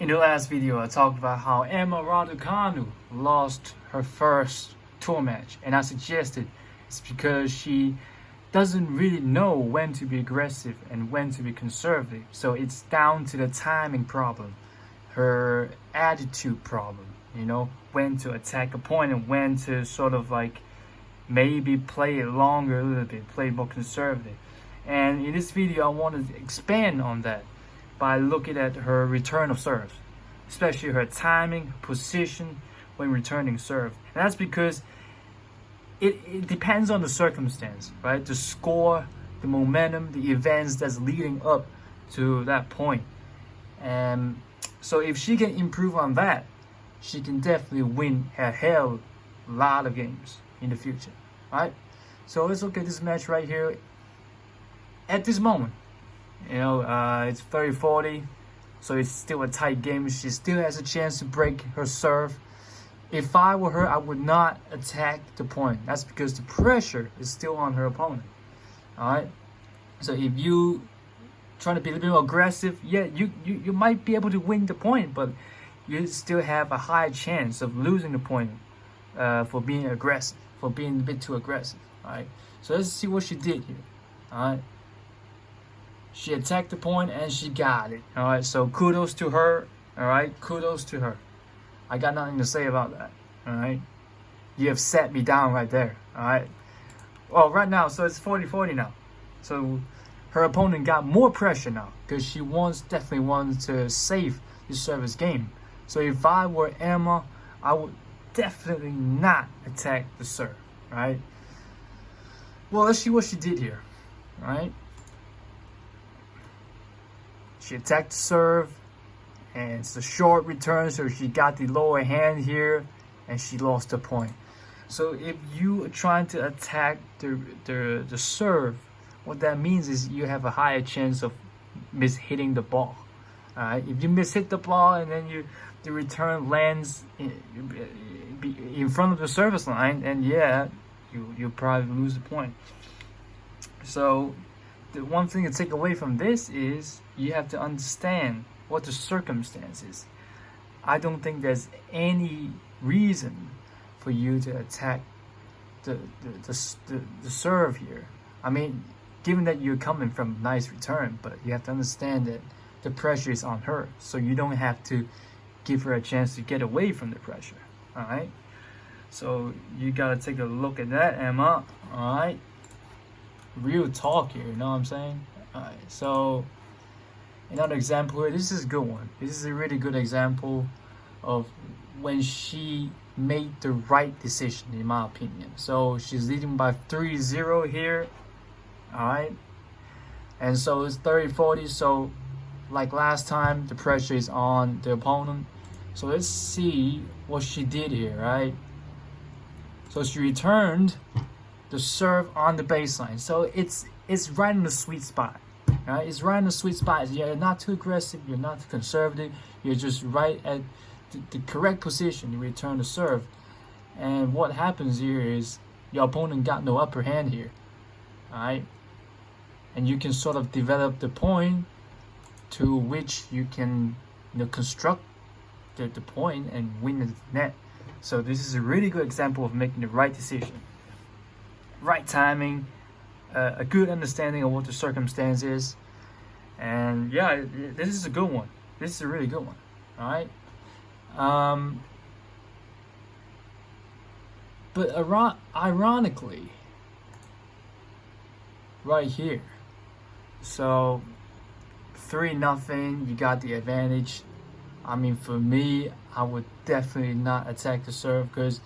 In the last video, I talked about how Emma Raducanu lost her first tour match, and I suggested it's because she doesn't really know when to be aggressive and when to be conservative. So it's down to the timing problem, her attitude problem, when to attack a point and when to sort of like maybe play it longer a little bit, play more conservative. And in this video, I want to expand on that by looking at her return of serve, especially her timing, position when returning serve. And that's because it depends on the circumstance, right? The score, the momentum, the events that's leading up to that point. And so if she can improve on that, she can definitely win a hell lot of games in the future, right? So let's look at this match right here. At this moment, it's 30-40, so it's still a tight game. She still has a chance to break her serve. If I were her, I would not attack the point. That's because the pressure is still on her opponent. All right. So if you trying to be a little bit more aggressive, yeah, you might be able to win the point, but you still have a high chance of losing the point for being aggressive, for being a bit too aggressive. All right. So let's see what she did here. All right. She attacked the point and she got it. All right. So kudos to her. All right. Kudos to her. I got nothing to say about that. All right. You have set me down right there. All right. Well, right now, so it's 40-40 now. So her opponent got more pressure now because she definitely wants to save the service game. So if I were Emma, I would definitely not attack the serve. Right. Well, let's see what she did here. All right. She attacked the serve, and it's a short return, so she got the lower hand here, and she lost the point. So if you are trying to attack the serve, what that means is you have a higher chance of mishitting the ball. If you mishit the ball and then the return lands in front of the service line, and yeah, you'll probably lose the point. So the one thing to take away from this is you have to understand what the circumstances. I don't think there's any reason for you to attack the serve here. I mean, given that you're coming from a nice return, but you have to understand that the pressure is on her, so you don't have to give her a chance to get away from the pressure. All right. So you gotta take a look at that, Emma. All right. Real talk here, you know what I'm saying? Alright, so another example here. This is a good one. This is a really good example of when she made the right decision, in my opinion. So she's leading by 3-0 here. Alright. And so it's 30-40. So like last time, the pressure is on the opponent. So let's see what she did here, right? So she returned the serve on the baseline, so it's right in the sweet spot. Right? It's right in the sweet spot. You're not too aggressive, you're not too conservative. You're just right at the correct position. You return the serve, and what happens here is your opponent got no upper hand here. All right, and you can sort of develop the point to which you can construct the point and win the net. So this is a really good example of making the right decision. Right timing, a good understanding of what the circumstance is, and yeah, this is a good one. This is a really good one. All right. But ironically, right here, so 3-0, you got the advantage. I mean, for me, I would definitely not attack the serve because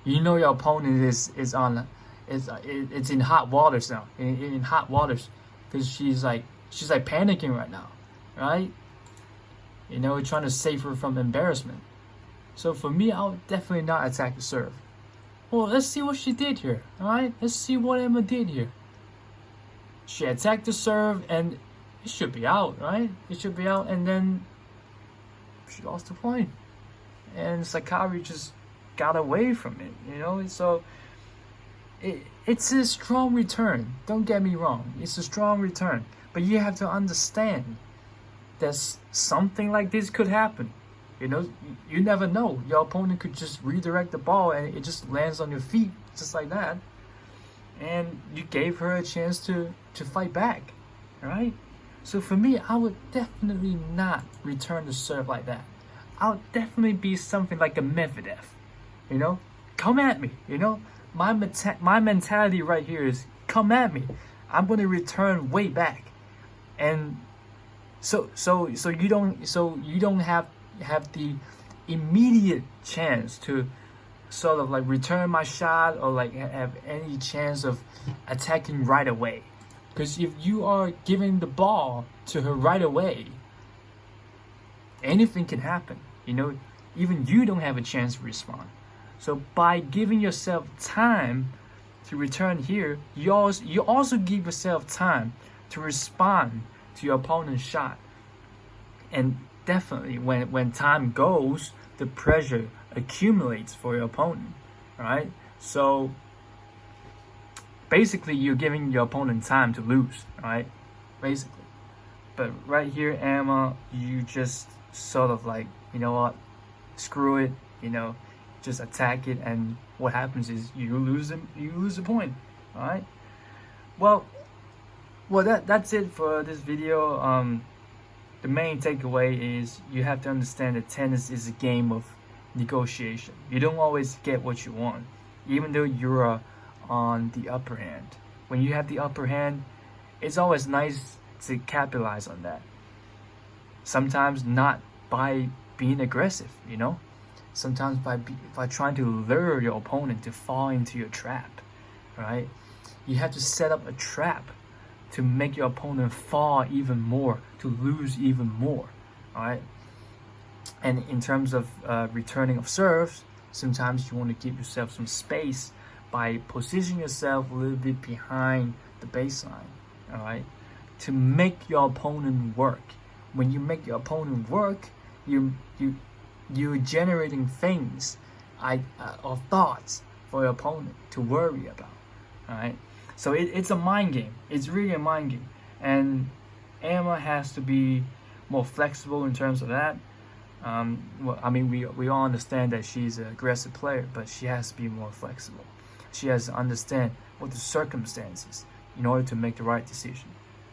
your opponent is on. It's in hot waters now. In hot waters, because she's like panicking right now, right? Trying to save her from embarrassment. So for me, I would definitely not attack the serve. Well, let's see what she did here. All right, let's see what Emma did here. She attacked the serve, and it should be out, right? It should be out, and then she lost the point, and Sakari just got away from it. So. It's a strong return. Don't get me wrong. It's a strong return. But you have to understand there's something like this could happen. You know, you never know. Your opponent could just redirect the ball and it just lands on your feet just like that. And you gave her a chance to fight back, right? So for me, I would definitely not return the serve like that. I would definitely be something like a Medvedev, you know? Come at me, you know? My mentality right here is come at me. I'm going to return way back. And so you don't have the immediate chance to sort of like return my shot or like have any chance of attacking right away. Because if you are giving the ball to her right away, anything can happen. You know, even you don't have a chance to respond. So by giving yourself time to return here, you also give yourself time to respond to your opponent's shot. And definitely when time goes, the pressure accumulates for your opponent, right? So basically you're giving your opponent time to lose, right? Basically. But right here, Emma, you just sort of like, you know what, screw it, you know, just attack it, and what happens is you lose the point. All right. Well, that's it for this video. The main takeaway is you have to understand that tennis is a game of negotiation. You don't always get what you want, even though you're on the upper hand. When you have the upper hand, it's always nice to capitalize on that. Sometimes not by being aggressive, you know. Sometimes by trying to lure your opponent to fall into your trap, right? You have to set up a trap to make your opponent fall even more, to lose even more, all right? And in terms of returning of serves, sometimes you want to give yourself some space by positioning yourself a little bit behind the baseline, all right? To make your opponent work. When you make your opponent work, you're generating things or thoughts for your opponent to worry about, all right? So it's a mind game. It's really a mind game. And Emma has to be more flexible in terms of that. Well, I mean, we all understand that she's an aggressive player, but she has to be more flexible. She has to understand what the circumstances in order to make the right decision.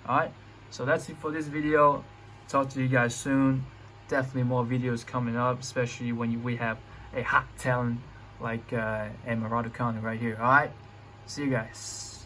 All right? So that's it for this video. Talk to you guys soon. Definitely more videos coming up, especially when we have a hot talent like Emma Raducanu right here. All right? See you guys.